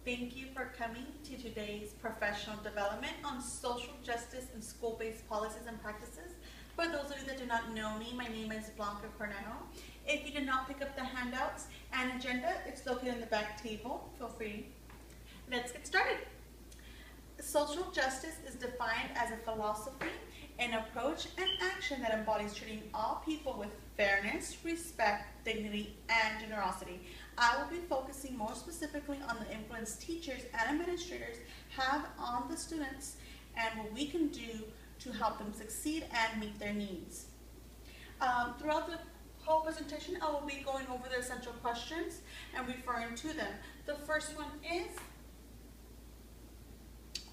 Thank you for coming to today's professional development on social justice and school-based policies and practices. For those of you that do not know me, my name is Blanca Cornejo. If you did not pick up the handouts and agenda, it's located in the back table. Feel free. Let's get started. Social justice is defined as a philosophy, an approach, and action that embodies treating all people with fairness, respect, dignity, and generosity. I will be focusing more specifically on the influence teachers and administrators have on the students and what we can do to help them succeed and meet their needs. Throughout the whole presentation, I will be going over the essential questions and referring to them. The first one is,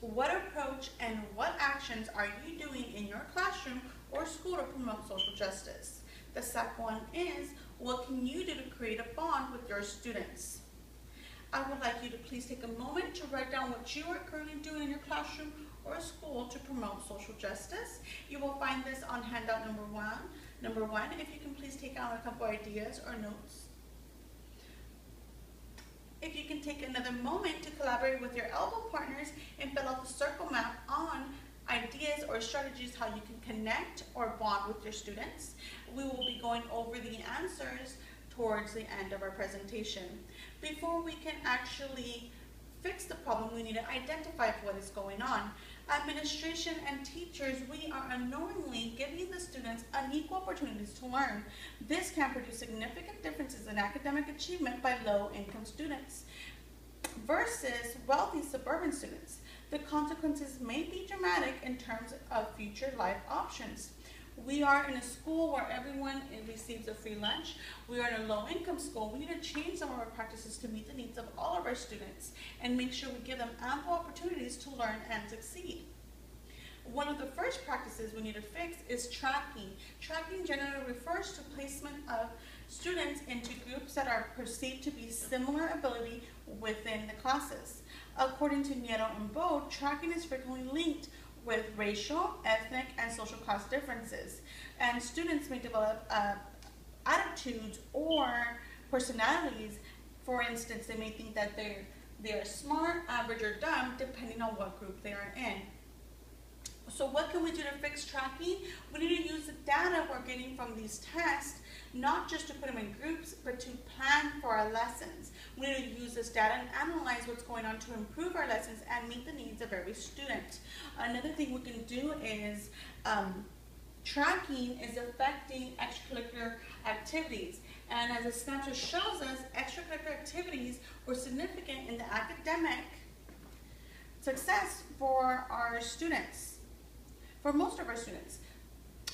what approach and what actions are you doing in your classroom or school to promote social justice? The second one is, what can you do to create a bond with your students? I would like you to please take a moment to write down what you are currently doing in your classroom or school to promote social justice. You will find this on handout number one. If you can please take out a couple ideas or notes. If you can take another moment to collaborate with your elbow partners and fill out the circle map on ideas or strategies how you can connect or bond with your students. We will be going over the answers towards the end of our presentation. Before we can actually fix the problem, we need to identify what is going on. Administration and teachers, we are unknowingly giving the students unequal opportunities to learn. This can produce significant differences in academic achievement by low-income students versus wealthy suburban students. The consequences may be dramatic in terms of future life options. We are in a school where everyone receives a free lunch. We are in a low-income school. We need to change some of our practices to meet the needs of all of our students and make sure we give them ample opportunities to learn and succeed. One of the first practices we need to fix is tracking. Tracking generally refers to placement of students into groups that are perceived to be similar ability within the classes. According to Nieto and Bode, tracking is frequently linked with racial, ethnic, and social class differences. And students may develop attitudes or personalities. For instance, they may think that they're smart, average, or dumb, depending on what group they are in. So what can we do to fix tracking? We need to use the data we're getting from these tests, not just to put them in groups, but to plan for our lessons. We need to use this data and analyze what's going on to improve our lessons and meet the needs of every student. Another thing we can do is tracking is affecting extracurricular activities. And as the snapshot shows us, extracurricular activities were significant in the academic success for our students, for most of our students.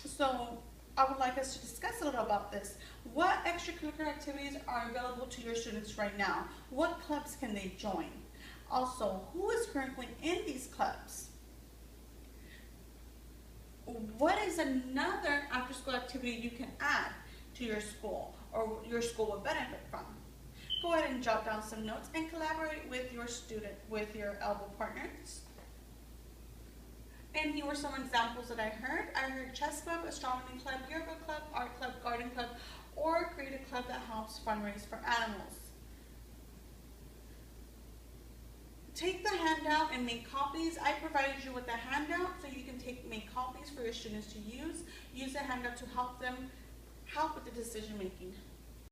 So I would like us to discuss a little about this. What extracurricular activities are available to your students right now? What clubs can they join? Also, who is currently in these clubs? What is another after-school activity you can add to your school or your school will benefit from? Go ahead and jot down some notes and collaborate with your student, with your elbow partners. And here were some examples that I heard. I heard chess club, astronomy club, yoga club, art club, garden club, or create a club that helps fundraise for animals. Take the handout and make copies. I provided you with a handout so you can make copies for your students to use. Use the handout to help them with the decision making.